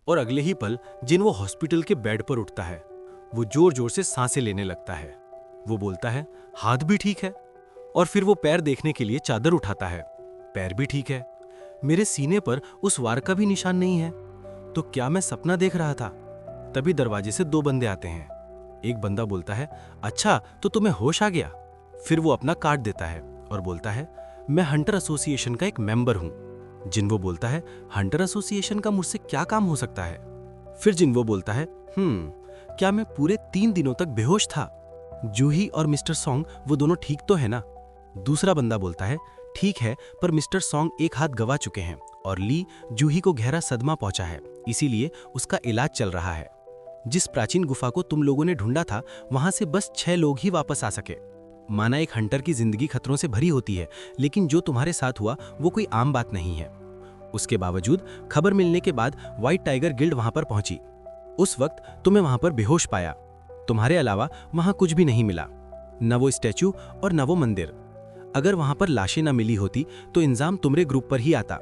और अगले ही पल जिन्वो हॉस्पिटल के बेड पर उठता है। वो जोर जोर से सांसें लेने लगता है। वो बोलता है, हाथ भी ठीक है। और फिर वो पैर देखने के लिए चादर उठाता है। पैर भी ठीक है। मेरे सीने पर उस वार का भी निशान नहीं है। तो क्या मैं सपना देख रहा था? तभी दरवाजे से दो बंदे आते हैं। एक बंदा बोलता है, अच्छा तो तुम्हें होश आ गया। फिर वो अपना कार्ड देता है और बोलता है, मैं हंटर एसोसिएशन का एक मेंबर हूं। जिन्वो बोलता है, हंटर एसोसिएशन का मुझसे क्या काम हो सकता है? फिर जिन्वो बोलता है, क्या मैं पूरे 3 दिनों तक बेहोश था? जूही और मिस्टर सॉन्ग वो दोनों ठीक तो है ना? दूसरा बंदा बोलता है, ठीक है, पर मिस्टर सॉन्ग एक हाथ गवा चुके हैं और ली जूही को गहरा सदमा पहुंचा है, इसीलिए उसका इलाज चल रहा है। जिस प्राचीन गुफा को तुम लोगों ने ढूंढा था, वहां से बस 6 लोग ही वापस आ सके। माना एक हंटर की जिंदगी खतरों से भरी होती है, लेकिन जो तुम्हारे साथ हुआ वो कोई आम बात नहीं है। उसके बावजूद खबर मिलने के बाद व्हाइट टाइगर गिल्ड वहां पर पहुंची। उस वक्त तुम्हें वहां पर बेहोश पाया। तुम्हारे अलावा वहां कुछ भी नहीं मिला, न वो स्टैचू और न वो मंदिर। अगर वहां पर लाशें न मिली होती तो इंजाम तुम्हारे ग्रुप पर ही आता।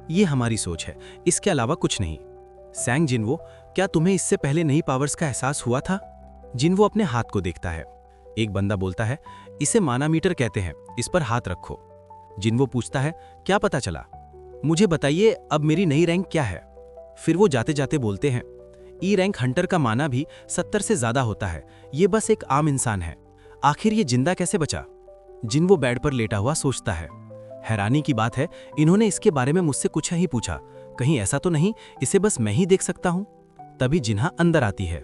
ये हमारी सोच है, इसके अलावा कुछ नहीं। सैंग जिन्वो, क्या तुम्हें इससे पहले नई पावर्स का एहसास हुआ था? जिन्वो अपने हाथ को देखता है। एक बंदा बोलता है, इसे मानामीटर कहते हैं, इस पर हाथ रखो। जिन्वो पूछता है, क्या पता चला? मुझे बताइए अब मेरी नई रैंक क्या है? फिर वो जाते जाते बोलते हैं, ई रैंक हंटर का माना भी 70 से ज्यादा होता है। ये बस एक आम इंसान है। आखिर ये जिंदा कैसे बचा? जिन्वो बेड पर लेटा हुआ सोचता है। हैरानी की बात है, इन्होंने इसके बारे में मुझसे कुछ नहीं पूछा। कहीं ऐसा तो नहीं इसे बस मैं ही देख सकता हूं? तभी जिन्हा अंदर आती है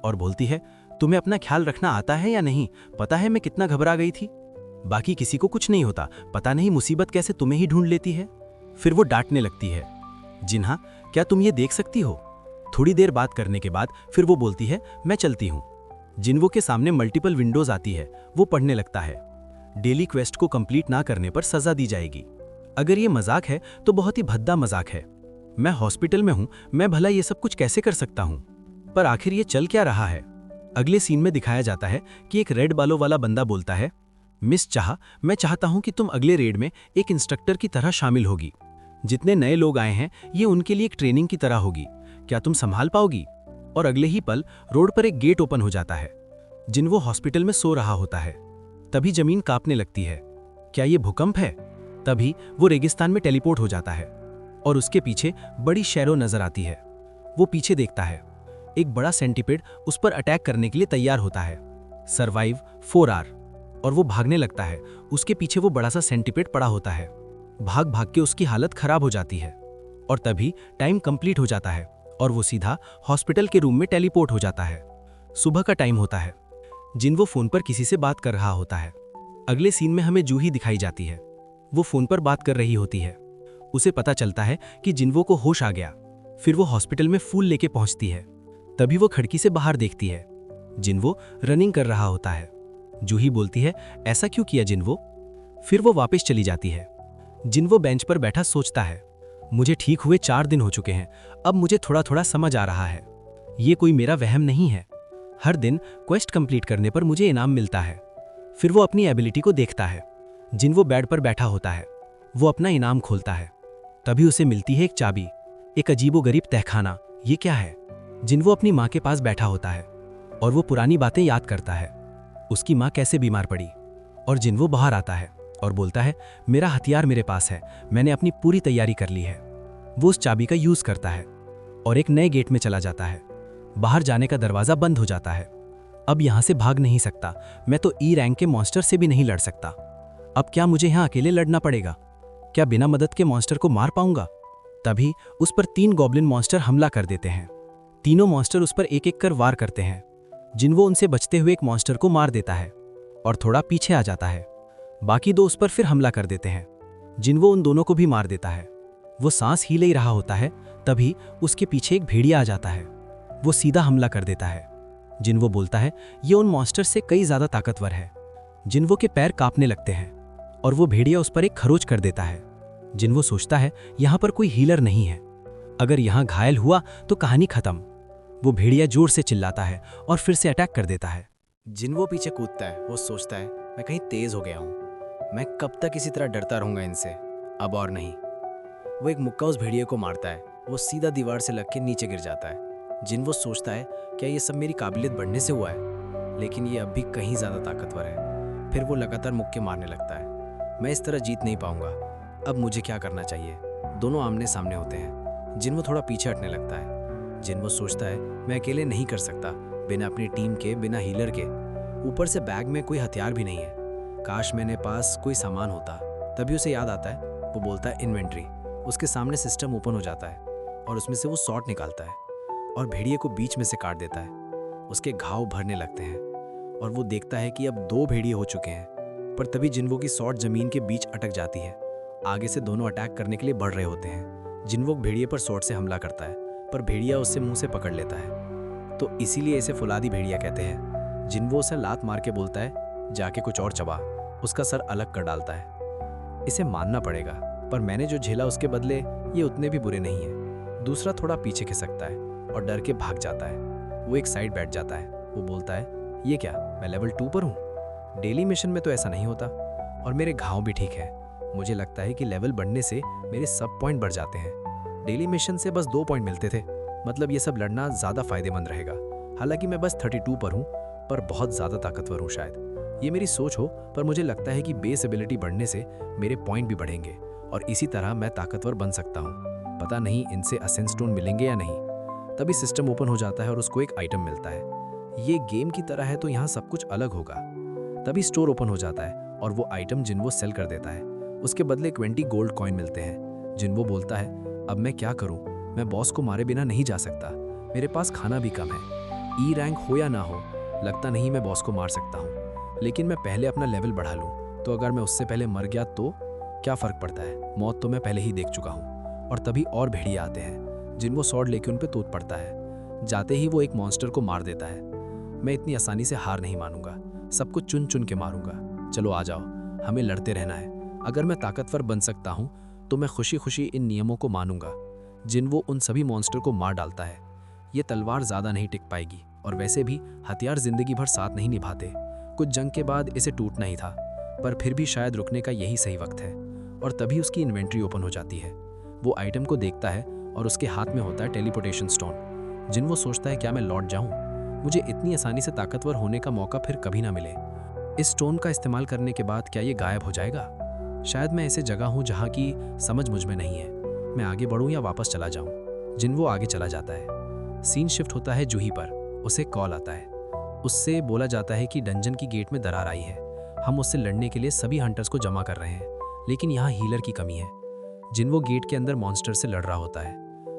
और बोलती है, तुम्हें अपना ख्याल रखना आता है या नहीं? पता है मैं कितना घबरा गई थी। बाकी किसी को कुछ नहीं होता, पता नहीं मुसीबत कैसे तुम्हें ही ढूंढ लेती है। फिर वो डांटने लगती है, जिन्हा क्या तुम ये देख सकती हो? थोड़ी देर बात करने के बाद फिर वो बोलती है, मैं चलती हूँ। जिन्वो के सामने मल्टीपल विंडोज आती है। वो पढ़ने लगता है, डेली क्वेस्ट को कंप्लीट ना करने पर सजा दी जाएगी। अगर ये मजाक है तो बहुत ही भद्दा मजाक है। मैं हॉस्पिटल में हूं, मैं भला ये सब कुछ कैसे कर सकता हूं? पर आखिर ये चल क्या रहा है? अगले सीन में दिखाया जाता है कि एक रेड बालों वाला बंदा बोलता है, मिस चाह, मैं चाहता हूं कि तुम अगले रेड में एक इंस्ट्रक्टर की तरह शामिल होगी। जितने नए लोग आए हैं ये उनके लिए एक ट्रेनिंग की तरह होगी। क्या तुम संभाल पाओगी? और अगले ही पल रोड पर एक गेट ओपन हो जाता है। जिन्वो हॉस्पिटल में सो रहा होता है। तभी जमीन कांपने लगती है। क्या ये भूकंप है? तभी वो रेगिस्तान में टेलीपोर्ट हो जाता है और उसके पीछे बड़ी शैरो नजर आती है। वो पीछे देखता है, एक बड़ा सेंटीपेड उस पर अटैक करने के लिए तैयार होता है। Survive 4R। और वो भागने लगता है। उसके पीछे वो बड़ा सा सेंटीपेड पड़ा होता है। भाग भाग के उसकी हालत खराब हो जाती है और तभी टाइम कंप्लीट हो जाता है और वो सीधा हॉस्पिटल के रूम में टेलीपोर्ट हो जाता है। सुबह का टाइम होता है। जिन्वो फोन पर किसी से बात कर रहा होता है। अगले सीन में हमें जूही दिखाई जाती है। वो फोन पर बात कर रही होती है। उसे पता चलता है कि जिन्वो को होश आ गया। फिर वो हॉस्पिटल में फूल लेके पहुंचती है। तभी वो खिड़की से बाहर देखती है। जिन्वो रनिंग कर रहा होता है। जूही बोलती है, ऐसा क्यों किया जिन्वो? फिर वो वापस चली जाती है। जिन्वो बेंच पर बैठा सोचता है, मुझे ठीक हुए 4 दिन हो चुके हैं। अब मुझे थोड़ा थोड़ा समझ आ रहा है, ये कोई मेरा वहम नहीं है। हर दिन क्वेस्ट कंप्लीट करने पर मुझे इनाम मिलता है। फिर वो अपनी एबिलिटी को देखता है। जिन्वो बेड पर बैठा होता है। वो अपना इनाम खोलता है। तभी उसे मिलती है एक चाबी, एक अजीबोगरीब तहखाना। ये क्या है? जिन्वो अपनी माँ के पास बैठा होता है और वो पुरानी बातें याद करता है। उसकी माँ कैसे बीमार पड़ी। और जिन्वो बाहर आता है और बोलता है, मेरा हथियार मेरे पास है, मैंने अपनी पूरी तैयारी कर ली है। वो उस चाबी का यूज करता है और एक नए गेट में चला जाता है। बाहर जाने का दरवाजा बंद हो जाता है। अब यहां से भाग नहीं सकता। मैं तो ई रैंक के मॉन्स्टर से भी नहीं लड़ सकता। अब क्या मुझे यहां अकेले लड़ना पड़ेगा? क्या बिना मदद के मॉन्स्टर को मार पाऊंगा? तभी उस पर 3 गॉब्लिन मॉन्स्टर हमला कर देते हैं। तीनों मॉन्स्टर उस पर एक एक कर वार करते हैं। जिन्वो उनसे बचते हुए एक मॉन्स्टर को मार देता है और थोड़ा पीछे आ जाता है। बाकी 2 उस पर फिर हमला कर देते हैं। जिन्वो उन दोनों को भी मार देता है। वो सांस ही ले रहा होता है, तभी उसके पीछे एक भेड़िया आ जाता है। वो सीधा हमला कर देता है। जिन्वो बोलता है, ये उन मॉन्स्टर से कई ज्यादा ताकतवर है। जिन्वो के पैर कांपने लगते हैं और वो भेड़िया उस पर एक खरोच कर देता है। जिन्वो सोचता है, यहाँ पर कोई हीलर नहीं है। अगर यहाँ घायल हुआ तो कहानी खत्म। वो भेड़िया जोर से चिल्लाता है और फिर से अटैक कर देता है। जिन्वो पीछे कूदता है। वो सोचता है, मैं कहीं तेज हो गया हूँ, मैं कब तक इसी तरह डरता रहूंगा इनसे, अब और नहीं। वो एक मुक्का उस भेड़िए को मारता है वो सीधा दीवार से लग के नीचे गिर जाता है। जिन्वो सोचता है क्या ये सब मेरी काबिलियत बढ़ने से हुआ है, लेकिन ये अब भी कहीं ज़्यादा ताकतवर है। फिर वो लगातार मुक्के मारने लगता है। मैं इस तरह जीत नहीं पाऊंगा, अब मुझे क्या करना चाहिए। दोनों आमने सामने होते हैं। जिन्वो थोड़ा पीछे हटने लगता है। जिन्वो सोचता है मैं अकेले नहीं कर सकता, बिना अपनी टीम के, बिना हीलर के। ऊपर से बैग में कोई हथियार भी नहीं है। काश मेरे पास कोई सामान होता। तभी उसे याद आता है। वो बोलता है इन्वेंट्री। उसके सामने सिस्टम ओपन हो जाता है और उसमें से वो सॉर्ट निकालता है और भेड़िए को बीच में से काट देता है। उसके घाव भरने लगते हैं और वो देखता है कि अब 2 भेड़िए हो चुके हैं। पर तभी जिन्वो की सॉर्ट जमीन के बीच अटक जाती है। आगे से दोनों अटैक करने के लिए बढ़ रहे होते हैं। जिन्वो भेड़िए पर सॉर्ट से हमला करता है, पर भेड़िया उससे मुंह से पकड़ लेता है, तो इसीलिए इसे फुलादी भेड़िया कहते हैं। जिन्वो उसे लात मार के बोलता है जाके कुछ और चबा। उसका सर अलग कर डालता है। इसे मानना पड़ेगा, पर मैंने जो झेला उसके बदले ये उतने भी बुरे नहीं है। दूसरा थोड़ा पीछे खिसकता है और डर के भाग जाता है। वो एक साइड बैठ जाता है। वो बोलता है ये क्या, मैं लेवल 2 पर हूँ? डेली मिशन में तो ऐसा नहीं होता। और मेरे घाव भी ठीक है। मुझे लगता है कि लेवल बढ़ने से मेरे सब पॉइंट बढ़ जाते हैं। डेली मिशन से बस 2 पॉइंट मिलते थे। मतलब ये सब लड़ना ज़्यादा फायदेमंद रहेगा। हालांकि मैं बस 32 पर हूँ, पर बहुत ज़्यादा ताकतवर हूँ शायद। ये मेरी सोच हो, पर मुझे लगता है कि बेस एबिलिटी बढ़ने से मेरे पॉइंट भी बढ़ेंगे और इसी तरह मैं ताकतवर बन सकता हूँ। पता नहीं इनसे असेंट स्टोन मिलेंगे या नहीं। तभी सिस्टम ओपन हो जाता है और उसको एक आइटम मिलता है। ये गेम की तरह है तो यहाँ सब कुछ अलग होगा। तभी स्टोर ओपन हो जाता है और वो आइटम जिन्वो सेल कर देता है। उसके बदले 20 गोल्ड कॉइन मिलते हैं। जिन्वो बोलता है अब मैं क्या करूँ, मैं बॉस को मारे बिना नहीं जा सकता। मेरे पास खाना भी कम है। ई रैंक हो या ना हो, लगता नहीं मैं बॉस को मार सकता हूँ। लेकिन मैं पहले अपना लेवल बढ़ा लूँ, तो अगर मैं उससे पहले मर गया तो क्या फ़र्क पड़ता है, मौत तो मैं पहले ही देख चुका हूँ। और तभी और भेड़िए आते हैं। जिन्वो स्वॉर्ड लेके उन पे तूत पड़ता है। जाते ही वो एक मॉन्स्टर को मार देता है। मैं इतनी आसानी से हार नहीं मानूंगा, सबको चुन चुन के मारूंगा। चलो आ जाओ, हमें लड़ते रहना है। अगर मैं ताकतवर बन सकता हूँ तो मैं खुशी खुशी इन नियमों को मानूंगा। जिन्वो उन सभी मॉन्स्टर को मार डालता है। ये तलवार ज़्यादा नहीं टिक पाएगी और वैसे भी हथियार जिंदगी भर साथ नहीं निभाते। कुछ जंग के बाद इसे टूटना ही था, पर फिर भी शायद रुकने का यही सही वक्त है। और तभी उसकी इन्वेंट्री ओपन हो जाती है। वो आइटम को देखता है और उसके हाथ में होता है टेलीपोर्टेशन स्टोन। जिन्वो सोचता है क्या मैं लौट जाऊं? मुझे इतनी आसानी से ताकतवर होने का मौका फिर कभी ना मिले। इस स्टोन का इस्तेमाल करने के बाद क्या ये गायब हो जाएगा? शायद मैं ऐसे जगह हूँ जहाँ की समझ मुझ में नहीं है। मैं आगे बढ़ूँ या वापस चला जाऊँ? जिन्वो आगे चला जाता है। सीन शिफ्ट होता है जूही पर। उसे कॉल आता है। उससे बोला जाता है कि डंजन की गेट में दरार आई है। हम उससे लड़ने के लिए सभी हंटर्स को जमा कर रहे हैं, लेकिन यहाँ हीलर की कमी है। जिन्वो गेट के अंदर मॉन्स्टर से लड़ रहा होता है।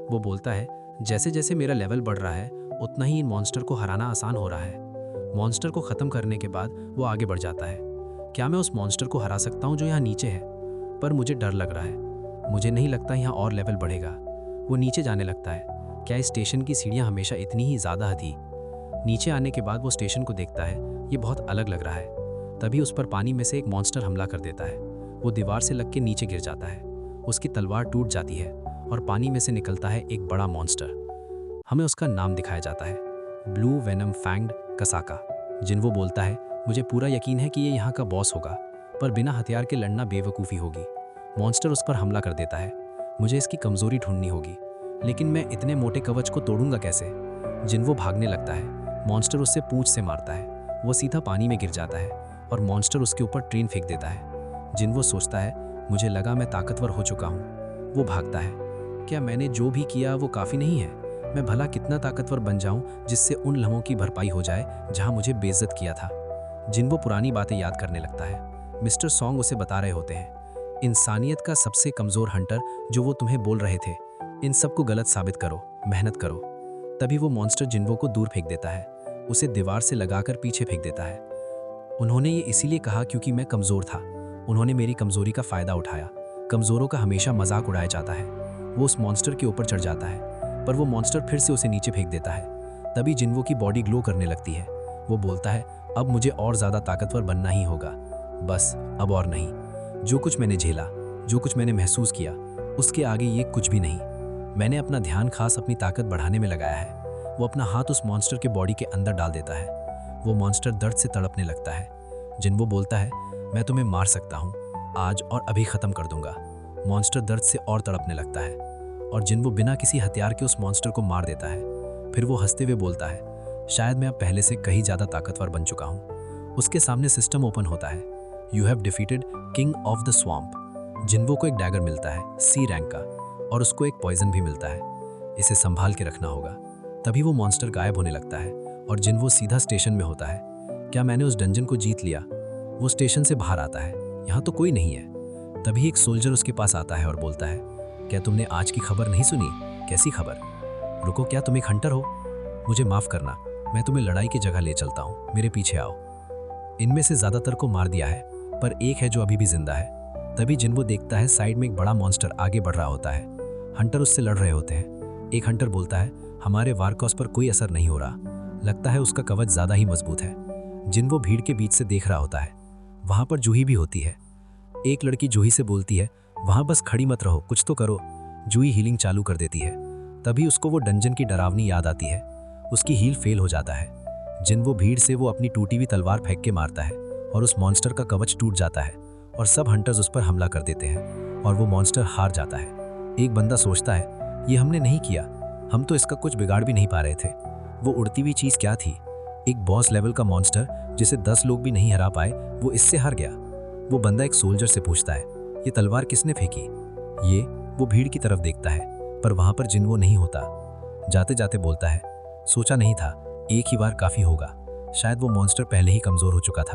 वो बोलता है जैसे जैसे मेरा लेवल बढ़ रहा है उतना ही इन मॉन्स्टर को हराना आसान हो रहा है। मॉन्स्टर को ख़त्म करने के बाद वो आगे बढ़ जाता है। क्या मैं उस मॉन्स्टर को हरा सकता हूँ जो यहाँ नीचे है? पर मुझे डर लग रहा है। मुझे नहीं लगता यहाँ और लेवल बढ़ेगा। वो नीचे जाने लगता है। क्या इस स्टेशन की सीढ़ियाँ हमेशा इतनी ही ज़्यादा थी? नीचे आने के बाद वो स्टेशन को देखता है। ये बहुत अलग लग रहा है। तभी उस पर पानी में से एक मॉन्स्टर हमला कर देता है। वो दीवार से लग के नीचे गिर जाता है। उसकी तलवार टूट जाती है और पानी में से निकलता है एक बड़ा मॉन्स्टर। हमें उसका नाम दिखाया जाता है, ब्लू वेनम फैंग्ड कसाका। जिन्वो बोलता है मुझे पूरा यकीन है कि ये यहाँ का बॉस होगा, पर बिना हथियार के लड़ना बेवकूफ़ी होगी। मॉन्स्टर उस पर हमला कर देता है। मुझे इसकी कमज़ोरी ढूंढनी होगी, लेकिन मैं इतने मोटे कवच को तोड़ूंगा कैसे? जिन्वो भागने लगता है। मॉन्स्टर उससे पूंछ से मारता है। वो सीधा पानी में गिर जाता है और मॉन्स्टर उसके ऊपर ट्रेन फेंक देता है। जिन्वो सोचता है मुझे लगा मैं ताकतवर हो चुका हूँ। वो भागता है। क्या मैंने जो भी किया वो काफ़ी नहीं है? मैं भला कितना ताकतवर बन जाऊं जिससे उन लम्हों की भरपाई हो जाए जहां मुझे बेइज्जत किया था। जिन्वो पुरानी बातें याद करने लगता है। मिस्टर सॉन्ग उसे बता रहे होते हैं, इंसानियत का सबसे कमज़ोर हंटर जो वो तुम्हें बोल रहे थे, इन सबको गलत साबित करो, मेहनत करो। तभी वो मॉन्स्टर जिन्वो को दूर फेंक देता है। उसे दीवार से लगाकर पीछे फेंक देता है। उन्होंने ये इसीलिए कहा क्योंकि मैं कमज़ोर था। उन्होंने मेरी कमज़ोरी का फ़ायदा उठाया। कमज़ोरों का हमेशा मजाक उड़ाया जाता है। वो उस मॉन्स्टर के ऊपर चढ़ जाता है, पर वो मॉन्स्टर फिर से उसे नीचे फेंक देता है। तभी जिन्वो की बॉडी ग्लो करने लगती है। वो बोलता है अब मुझे और ज़्यादा ताकतवर बनना ही होगा, बस अब और नहीं। जो कुछ मैंने झेला, जो कुछ मैंने महसूस किया, उसके आगे ये कुछ भी नहीं। मैंने अपना ध्यान खास अपनी ताकत बढ़ाने में लगाया है। वो अपना हाथ उस मॉन्स्टर के बॉडी के अंदर डाल देता है। वो मॉन्स्टर दर्द से तड़पने लगता है। जिन्वो बोलता है मैं तुम्हें मार सकता हूँ, आज और अभी ख़त्म कर दूंगा। मॉन्स्टर दर्द से और तड़पने लगता है और जिन्वो बिना किसी हथियार के उस मॉन्स्टर को मार देता है। फिर वो हंसते हुए बोलता है, शायद मैं अब पहले से कहीं ज़्यादा ताकतवर बन चुका हूँ। उसके सामने सिस्टम ओपन होता है। You have defeated king of the swamp. जिन्वो को एक डैगर मिलता है सी रैंक का, और उसको एक पॉइजन भी मिलता है। इसे संभाल के रखना होगा। तभी वो मॉन्स्टर गायब होने लगता है और जिन्वो सीधा स्टेशन में होता है। क्या मैंने उस डंजन को जीत लिया? वो स्टेशन से बाहर आता है, यहाँ तो कोई नहीं है। तभी एक सोल्जर उसके पास आता है और बोलता है, क्या तुमने आज की खबर नहीं सुनी? कैसी खबर? रुको, क्या तुम एक हंटर हो? मुझे माफ करना, मैं तुम्हें लड़ाई की जगह ले चलता हूँ, मेरे पीछे आओ। इनमें से ज्यादातर को मार दिया है, पर एक है जो अभी भी जिंदा है। तभी जिन्वो देखता है साइड में एक बड़ा मॉन्स्टर आगे बढ़ रहा होता है। हंटर उससे लड़ रहे होते हैं। एक हंटर बोलता है, हमारे वारकॉस पर कोई असर नहीं हो रहा, लगता है उसका कवच ज्यादा ही मजबूत है। जिन्वो भीड़ के बीच से देख रहा होता है। वहां पर जूही भी होती है। एक लड़की जूही से बोलती है, वहां बस खड़ी मत रहो, कुछ तो करो। जूही हीलिंग चालू कर देती है। तभी उसको वो डंजन की डरावनी याद आती है। उसकी हील फेल हो जाता है। जिन्वो भीड़ से वो अपनी टूटी हुई तलवार फेंक के मारता है और उस मॉन्स्टर का कवच टूट जाता है और सब हंटर्स उस पर हमला कर देते हैं और वो मॉन्स्टर हार जाता है। एक बंदा सोचता है, ये हमने नहीं किया, हम तो इसका कुछ बिगाड़ भी नहीं पा रहे थे। वो उड़ती हुई चीज क्या थी? एक बॉस लेवल का मॉन्स्टर जिसे 10 लोग भी नहीं हरा पाए, वो इससे हार गया। वो बंदा एक सोल्जर से पूछता है, ये तलवार किसने फेंकी? वो भीड़ की तरफ देखता है, पर वहां पर जिन्वो नहीं होता। जाते जाते बोलता है, सोचा नहीं था, एक ही बार काफी होगा। शायद वो मॉन्स्टर पहले ही कमजोर हो चुका था।